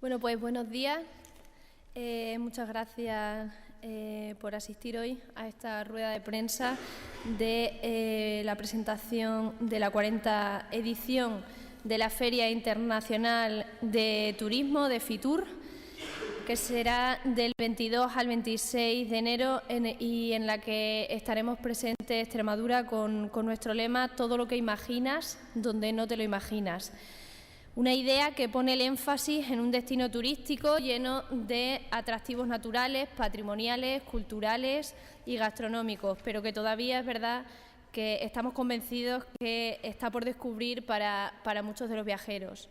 Bueno, pues buenos días. Muchas gracias por asistir hoy a esta rueda de prensa de la presentación de la 40ª edición de la Feria Internacional de Turismo de FITUR, que será del 22 al 26 de enero y en la que estaremos presentes Extremadura con nuestro lema «Todo lo que imaginas, donde no te lo imaginas». Una idea que pone el énfasis en un destino turístico lleno de atractivos naturales, patrimoniales, culturales y gastronómicos, pero que todavía es verdad que estamos convencidos que está por descubrir para muchos de los viajeros.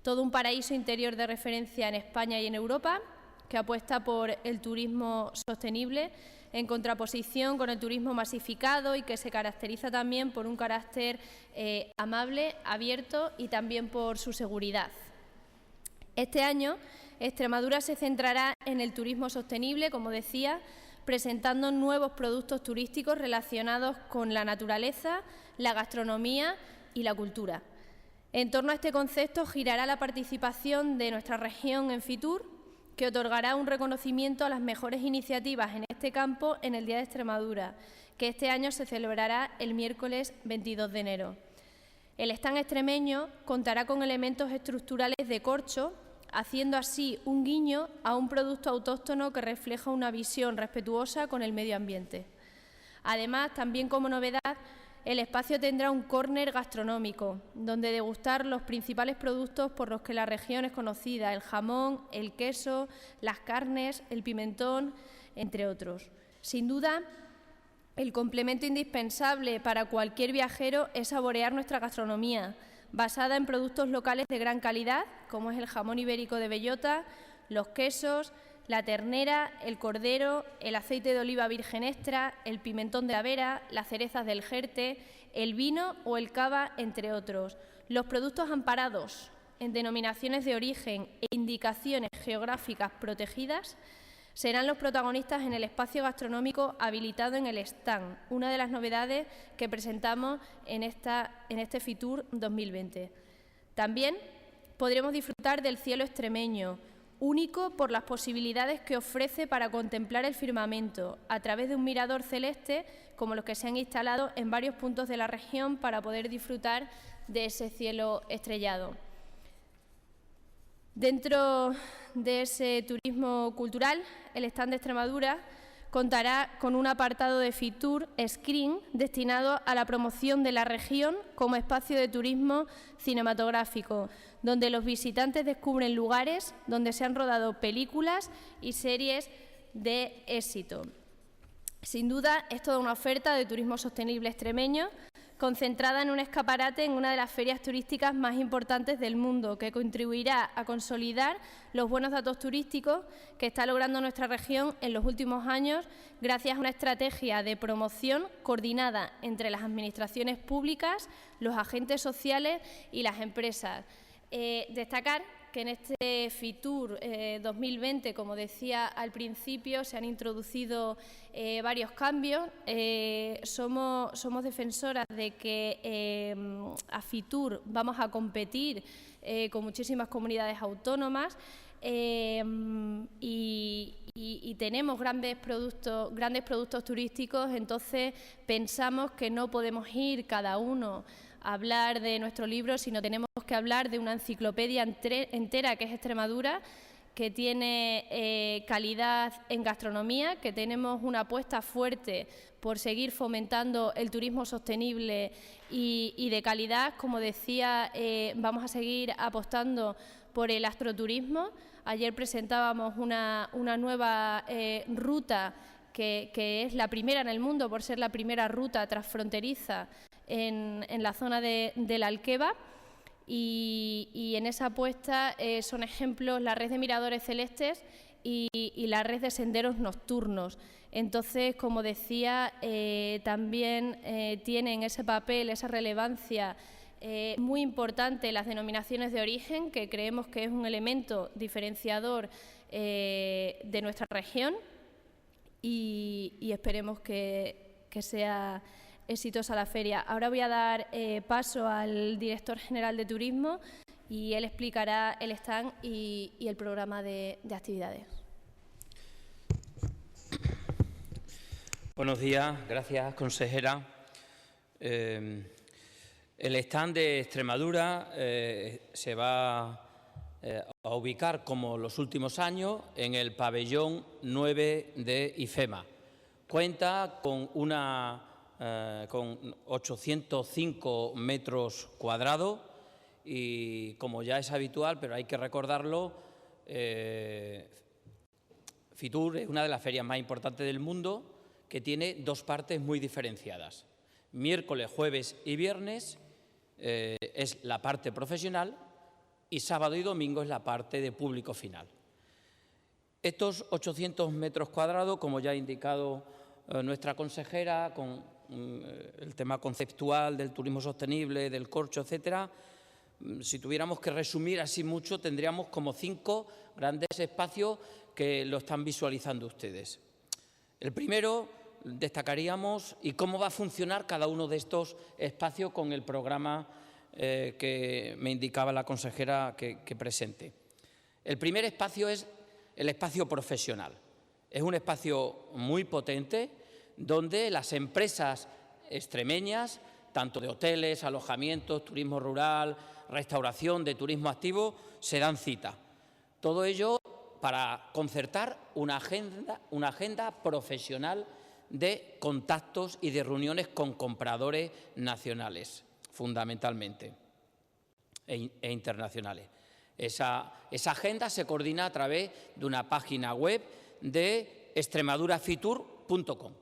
Todo un paraíso interior de referencia en España y en Europa, que apuesta por el turismo sostenible en contraposición con el turismo masificado y que se caracteriza también por un carácter amable, abierto y también por su seguridad. Este año, Extremadura se centrará en el turismo sostenible, como decía, presentando nuevos productos turísticos relacionados con la naturaleza, la gastronomía y la cultura. En torno a este concepto girará la participación de nuestra región en FITUR, que otorgará un reconocimiento a las mejores iniciativas en este campo en el Día de Extremadura, que este año se celebrará el miércoles 22 de enero. El stand extremeño contará con elementos estructurales de corcho, haciendo así un guiño a un producto autóctono que refleja una visión respetuosa con el medio ambiente. Además, también como novedad, el espacio tendrá un córner gastronómico, donde degustar los principales productos por los que la región es conocida: el jamón, el queso, las carnes, el pimentón, entre otros. Sin duda, el complemento indispensable para cualquier viajero es saborear nuestra gastronomía, basada en productos locales de gran calidad, como es el jamón ibérico de bellota, los quesos, la ternera, el cordero, el aceite de oliva virgen extra, el pimentón de la Vera, las cerezas del Jerte, el vino o el cava, entre otros. Los productos amparados en denominaciones de origen e indicaciones geográficas protegidas serán los protagonistas en el espacio gastronómico habilitado en el stand, una de las novedades que presentamos en este FITUR 2020. También podremos disfrutar del cielo extremeño, único por las posibilidades que ofrece para contemplar el firmamento a través de un mirador celeste como los que se han instalado en varios puntos de la región para poder disfrutar de ese cielo estrellado. Dentro de ese turismo cultural, el stand de Extremadura contará con un apartado de FITUR Screen destinado a la promoción de la región como espacio de turismo cinematográfico, donde los visitantes descubren lugares donde se han rodado películas y series de éxito. Sin duda, es toda una oferta de turismo sostenible extremeño, concentrada en un escaparate en una de las ferias turísticas más importantes del mundo, que contribuirá a consolidar los buenos datos turísticos que está logrando nuestra región en los últimos años gracias a una estrategia de promoción coordinada entre las administraciones públicas, los agentes sociales y las empresas. Destacar que en este FITUR 2020, como decía al principio, se han introducido varios cambios. Somos defensoras de que a FITUR vamos a competir con muchísimas comunidades autónomas y tenemos grandes productos turísticos, entonces pensamos que no podemos ir cada uno a hablar de nuestro libro, sino tenemos que hablar de una enciclopedia entera que es Extremadura, que tiene calidad en gastronomía, que tenemos una apuesta fuerte por seguir fomentando el turismo sostenible y de calidad. Como decía, vamos a seguir apostando por el astroturismo. Ayer presentábamos una nueva ruta que es la primera en el mundo por ser la primera ruta transfronteriza en la zona del Alqueva. Y en esa apuesta son ejemplos la red de miradores celestes y la red de senderos nocturnos. Entonces, como decía, también tienen ese papel, esa relevancia muy importante las denominaciones de origen, que creemos que es un elemento diferenciador de nuestra región y esperemos que sea exitosa la feria. Ahora voy a dar paso al director general de Turismo y él explicará el stand y el programa de actividades. Buenos días, gracias, consejera. El stand de Extremadura se va a ubicar, como los últimos años, en el pabellón 9 de IFEMA. Cuenta con 805 metros cuadrados y, como ya es habitual, pero hay que recordarlo, Fitur es una de las ferias más importantes del mundo, que tiene dos partes muy diferenciadas. Miércoles, jueves y viernes es la parte profesional y sábado y domingo es la parte de público final. Estos 800 metros cuadrados, como ya ha indicado nuestra consejera, con el tema conceptual del turismo sostenible, del corcho, etcétera, si tuviéramos que resumir así mucho, tendríamos como 5 grandes espacios que lo están visualizando ustedes. El primero, destacaríamos y cómo va a funcionar cada uno de estos espacios con el programa que me indicaba la consejera que presente. El primer espacio es el espacio profesional. Es un espacio muy potente donde las empresas extremeñas, tanto de hoteles, alojamientos, turismo rural, restauración, de turismo activo, se dan cita. Todo ello para concertar una agenda profesional de contactos y de reuniones con compradores nacionales, fundamentalmente, e internacionales. Esa agenda se coordina a través de una página web de extremadurafitur.com.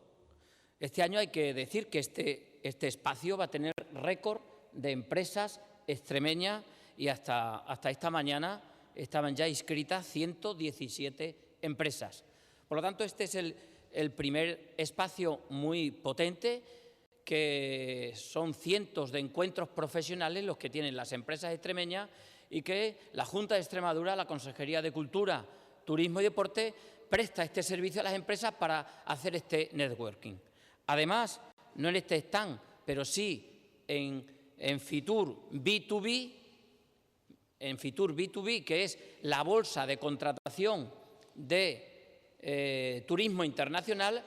Este año hay que decir que este espacio va a tener récord de empresas extremeñas y hasta esta mañana estaban ya inscritas 117 empresas. Por lo tanto, este es el primer espacio muy potente, que son cientos de encuentros profesionales los que tienen las empresas extremeñas y que la Junta de Extremadura, la Consejería de Cultura, Turismo y Deporte, presta este servicio a las empresas para hacer este networking. Además, no en este stand, pero sí en Fitur B2B, que es la bolsa de contratación de turismo internacional,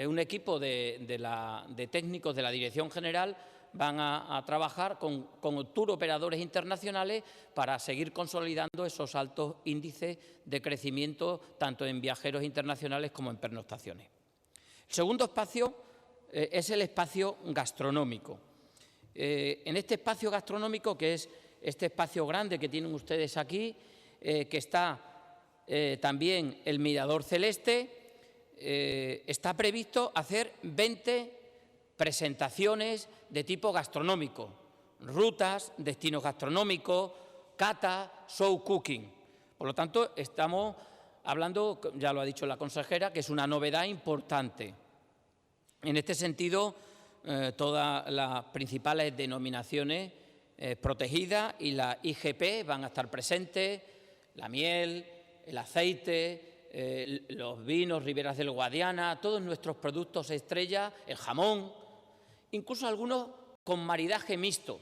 un equipo de técnicos de la Dirección General van a trabajar con tour operadores internacionales para seguir consolidando esos altos índices de crecimiento tanto en viajeros internacionales como en pernoctaciones. El segundo espacio es el espacio gastronómico. En este espacio gastronómico, que es este espacio grande que tienen ustedes aquí, que está también el Mirador Celeste, está previsto hacer 20 presentaciones de tipo gastronómico, rutas, destinos gastronómicos, cata, show cooking. Por lo tanto, estamos hablando, ya lo ha dicho la consejera, que es una novedad importante. En este sentido, todas las principales denominaciones protegidas y la IGP van a estar presentes, la miel, el aceite, los vinos, Riberas del Guadiana, todos nuestros productos estrella, el jamón, incluso algunos con maridaje mixto,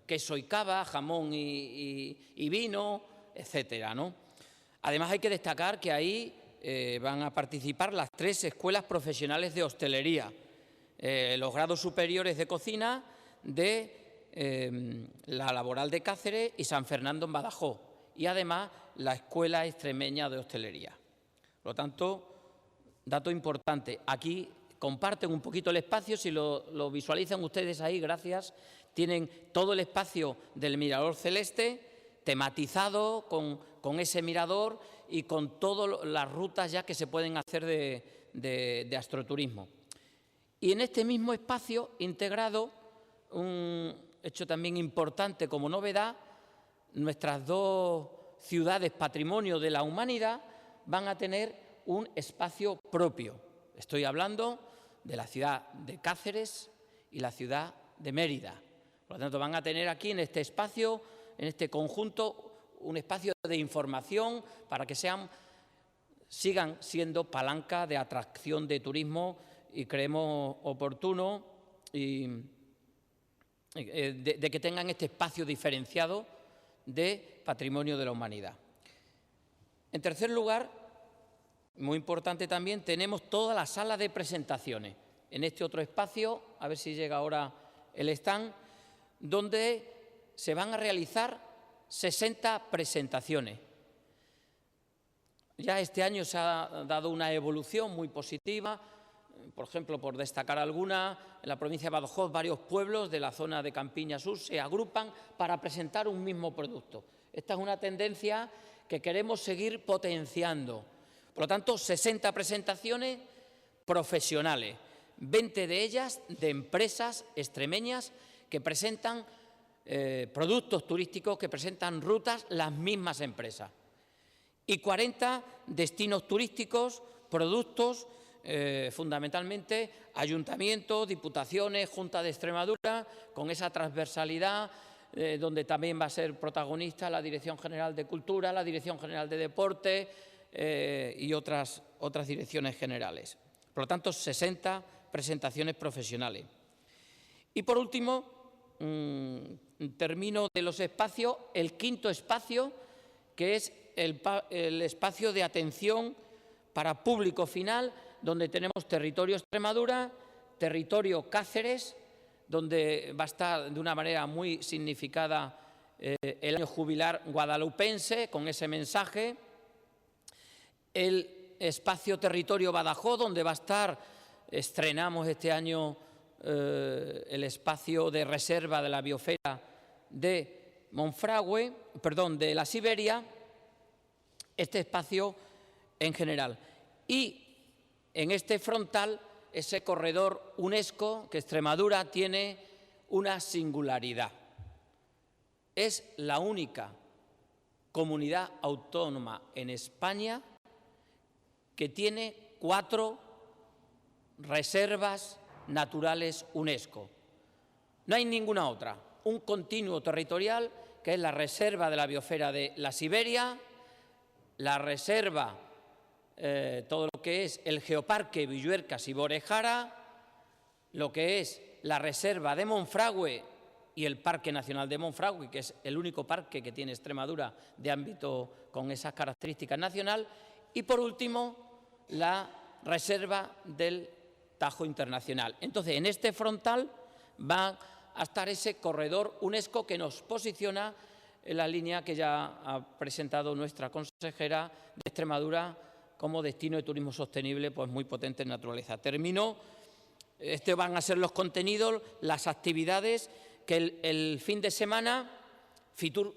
queso y cava, jamón y vino, etcétera, ¿no? Además, hay que destacar que ahí van a participar las 3 escuelas profesionales de hostelería, los grados superiores de cocina de la Laboral de Cáceres y San Fernando en Badajoz, y además la Escuela Extremeña de Hostelería. Por lo tanto, dato importante, aquí comparten un poquito el espacio, si lo visualizan ustedes ahí, gracias, tienen todo el espacio del Mirador Celeste tematizado con ese mirador y con todas las rutas ya que se pueden hacer de astroturismo. Y en este mismo espacio integrado, un hecho también importante como novedad, nuestras 2 ciudades patrimonio de la humanidad van a tener un espacio propio. Estoy hablando de la ciudad de Cáceres y la ciudad de Mérida. Por lo tanto, van a tener aquí en este espacio, en este conjunto, un espacio de información para que sigan siendo palanca de atracción de turismo, y creemos oportuno de que tengan este espacio diferenciado de Patrimonio de la Humanidad. En tercer lugar, muy importante también, tenemos toda la sala de presentaciones. En este otro espacio, a ver si llega ahora el stand, donde se van a realizar 60 presentaciones. Ya este año se ha dado una evolución muy positiva. Por ejemplo, por destacar alguna, en la provincia de Badajoz varios pueblos de la zona de Campiña Sur se agrupan para presentar un mismo producto. Esta es una tendencia que queremos seguir potenciando. Por lo tanto, 60 presentaciones profesionales, 20 de ellas de empresas extremeñas que presentan productos turísticos, que presentan rutas, las mismas empresas. Y 40 destinos turísticos, productos, fundamentalmente ayuntamientos, diputaciones, Junta de Extremadura, con esa transversalidad, donde también va a ser protagonista la Dirección General de Cultura, la Dirección General de Deporte y otras direcciones generales. Por lo tanto, 60 presentaciones profesionales. Y por último, termino de los espacios, el quinto espacio, que es el espacio de atención para público final, donde tenemos territorio Extremadura, territorio Cáceres, donde va a estar de una manera muy significada el año jubilar guadalupense, con ese mensaje, el espacio territorio Badajoz, donde va a estar, estrenamos este año el espacio de reserva de la biosfera de Monfragüe, perdón, de la Siberia, este espacio en general. Y en este frontal, ese corredor UNESCO, que Extremadura tiene una singularidad. Es la única comunidad autónoma en España que tiene 4 reservas naturales UNESCO. No hay ninguna otra. Un continuo territorial, que es la reserva de la biosfera de la Siberia, la reserva, todo lo que es el Geoparque Villuercas y Borejara, lo que es la reserva de Monfragüe y el Parque Nacional de Monfragüe, que es el único parque que tiene Extremadura de ámbito con esas características nacional, y por último la reserva del Tajo Internacional. Entonces, en este frontal va a estar ese corredor UNESCO que nos posiciona en la línea que ya ha presentado nuestra consejera de Extremadura como destino de turismo sostenible, pues muy potente en naturaleza. Termino, estos van a ser los contenidos, las actividades, que el fin de semana Fitur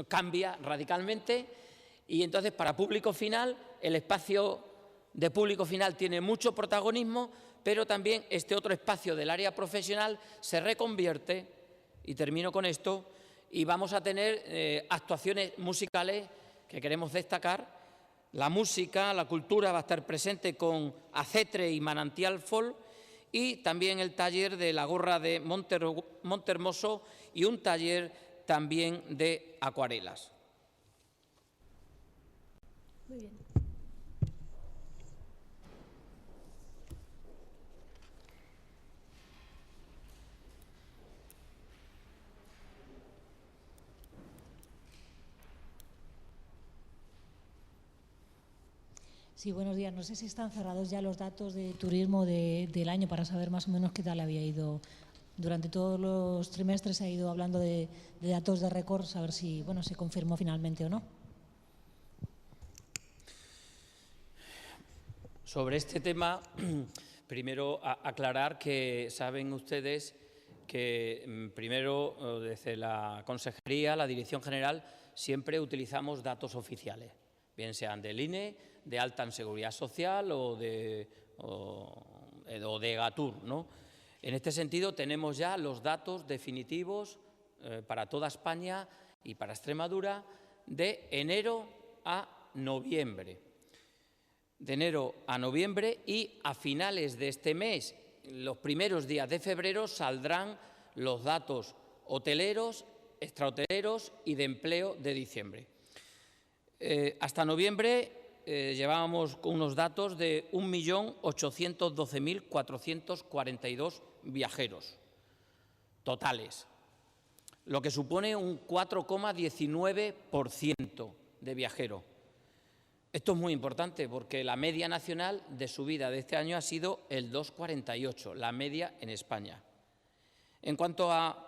cambia radicalmente y entonces para público final, el espacio de público final tiene mucho protagonismo, pero también este otro espacio del área profesional se reconvierte, y termino con esto, y vamos a tener actuaciones musicales que queremos destacar. La música, la cultura va a estar presente con Acetre y Manantial Folk, y también el taller de la gorra de Montermoso y un taller también de acuarelas. Muy bien. Sí, buenos días. No sé si están cerrados ya los datos de turismo del año para saber más o menos qué tal había ido. Durante todos los trimestres se ha ido hablando de datos de récord, a ver si se confirmó finalmente o no. Sobre este tema, primero aclarar que saben ustedes que primero desde la Consejería, la Dirección General, siempre utilizamos datos oficiales, bien sean del INE, de Alta en Seguridad Social o de Gatur, ¿no? En este sentido, tenemos ya los datos definitivos para toda España y para Extremadura de enero a noviembre. De enero a noviembre, y a finales de este mes, los primeros días de febrero, saldrán los datos hoteleros, extrahoteleros y de empleo de diciembre. Hasta noviembre llevábamos con unos datos de 1.812.442 viajeros totales. lo que supone un 4,19% de viajeros. Esto es muy importante porque la media nacional de subida de este año ha sido el 2,48, la media en España. En cuanto a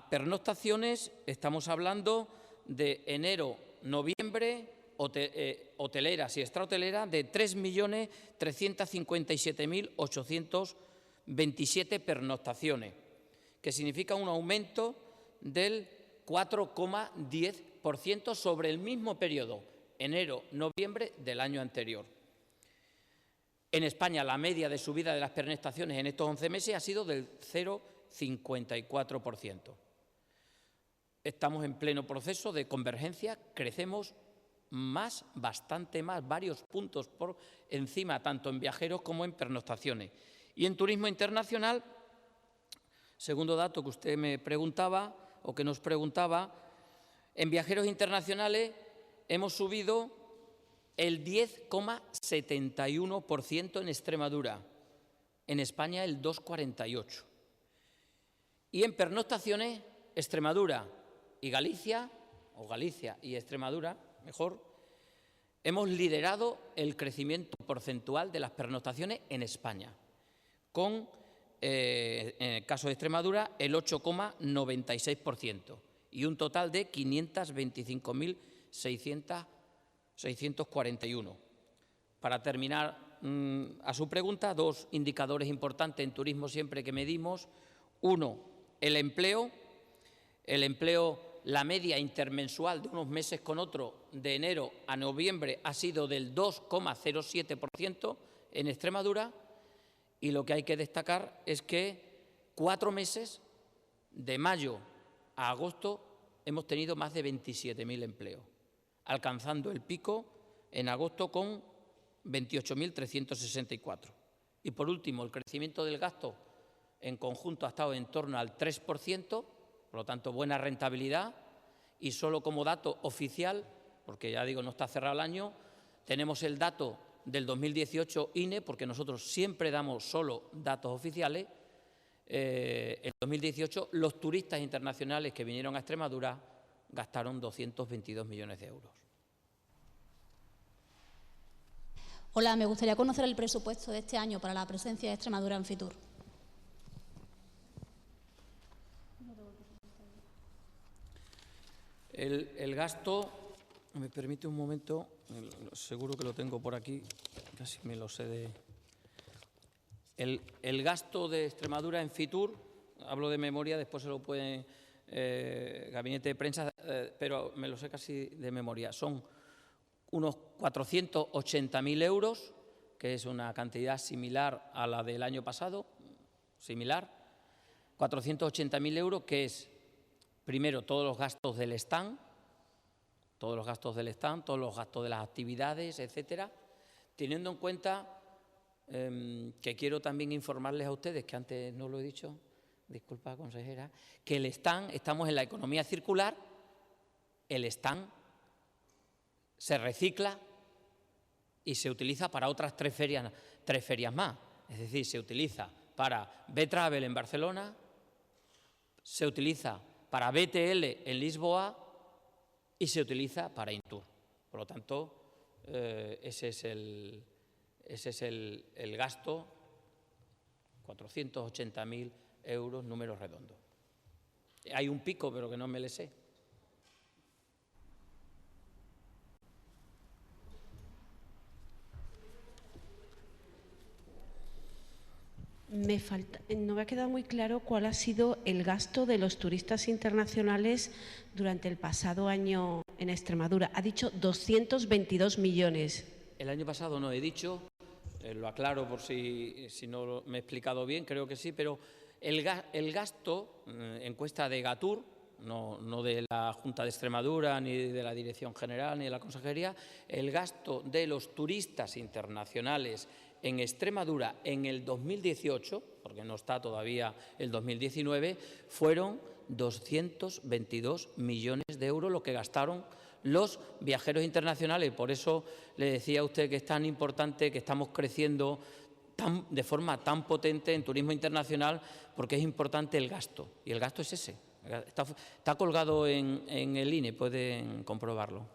pernoctaciones, estamos hablando de enero-noviembre, hoteleras y extrahoteleras, de 3.357.827 pernoctaciones, que significa un aumento del 4,10% sobre el mismo periodo, enero-noviembre del año anterior. En España, la media de subida de las pernoctaciones en estos 11 meses ha sido del 0,54%. Estamos en pleno proceso de convergencia, crecemos más, bastante más, varios puntos por encima, tanto en viajeros como en pernoctaciones. Y en turismo internacional, segundo dato que usted me preguntaba o que nos preguntaba, en viajeros internacionales hemos subido el 10,71% en Extremadura, en España el 2,48%. Y en pernoctaciones, Extremadura y Galicia, o Galicia y Extremadura, mejor, hemos liderado el crecimiento porcentual de las pernoctaciones en España, con, en el caso de Extremadura, el 8,96% y un total de 525.641. Para terminar a su pregunta, dos indicadores importantes en turismo siempre que medimos. Uno, el empleo. El empleo, la media intermensual de unos meses con otro, de enero a noviembre, ha sido del 2,07% en Extremadura, y lo que hay que destacar es que 4 meses, de mayo a agosto, hemos tenido más de 27.000 empleos, alcanzando el pico en agosto con 28.364. Y por último, el crecimiento del gasto en conjunto ha estado en torno al 3%, por lo tanto, buena rentabilidad, y solo como dato oficial, porque ya digo, no está cerrado el año, tenemos el dato del 2018 INE, porque nosotros siempre damos solo datos oficiales. En 2018 los turistas internacionales que vinieron a Extremadura gastaron 222 millones de euros. Hola, me gustaría conocer el presupuesto de este año para la presencia de Extremadura en Fitur. El gasto, me permite un momento, seguro que lo tengo por aquí, casi me lo sé de... El gasto de Extremadura en Fitur, hablo de memoria, después se lo pueden gabinete de prensa, pero me lo sé casi de memoria. Son unos 480.000 euros, que es una cantidad similar a la del año pasado, similar. 480.000 euros, que es, primero, todos los gastos del stand, todos los gastos de las actividades, etcétera, teniendo en cuenta que quiero también informarles a ustedes, que antes no lo he dicho, disculpa, consejera, que el stand, estamos en la economía circular, el stand se recicla y se utiliza para otras tres ferias más. Es decir, se utiliza para B-Travel en Barcelona, se utiliza para BTL en Lisboa y se utiliza para Intur. Por lo tanto, ese es el gasto, 480.000 euros, número redondo. Hay un pico, pero que no me le sé. No me ha quedado muy claro cuál ha sido el gasto de los turistas internacionales durante el pasado año en Extremadura. Ha dicho 222 millones. El año pasado no he dicho, lo aclaro por si no me he explicado bien, creo que sí, pero el gasto, encuesta de Gatur, no de la Junta de Extremadura, ni de la Dirección General, ni de la Consejería, el gasto de los turistas internacionales en Extremadura en el 2018, porque no está todavía el 2019, fueron 222 millones de euros lo que gastaron los viajeros internacionales. Por eso le decía a usted que es tan importante que estamos creciendo de forma tan potente en turismo internacional, porque es importante el gasto, y el gasto es ese, Está colgado en el INE, pueden comprobarlo.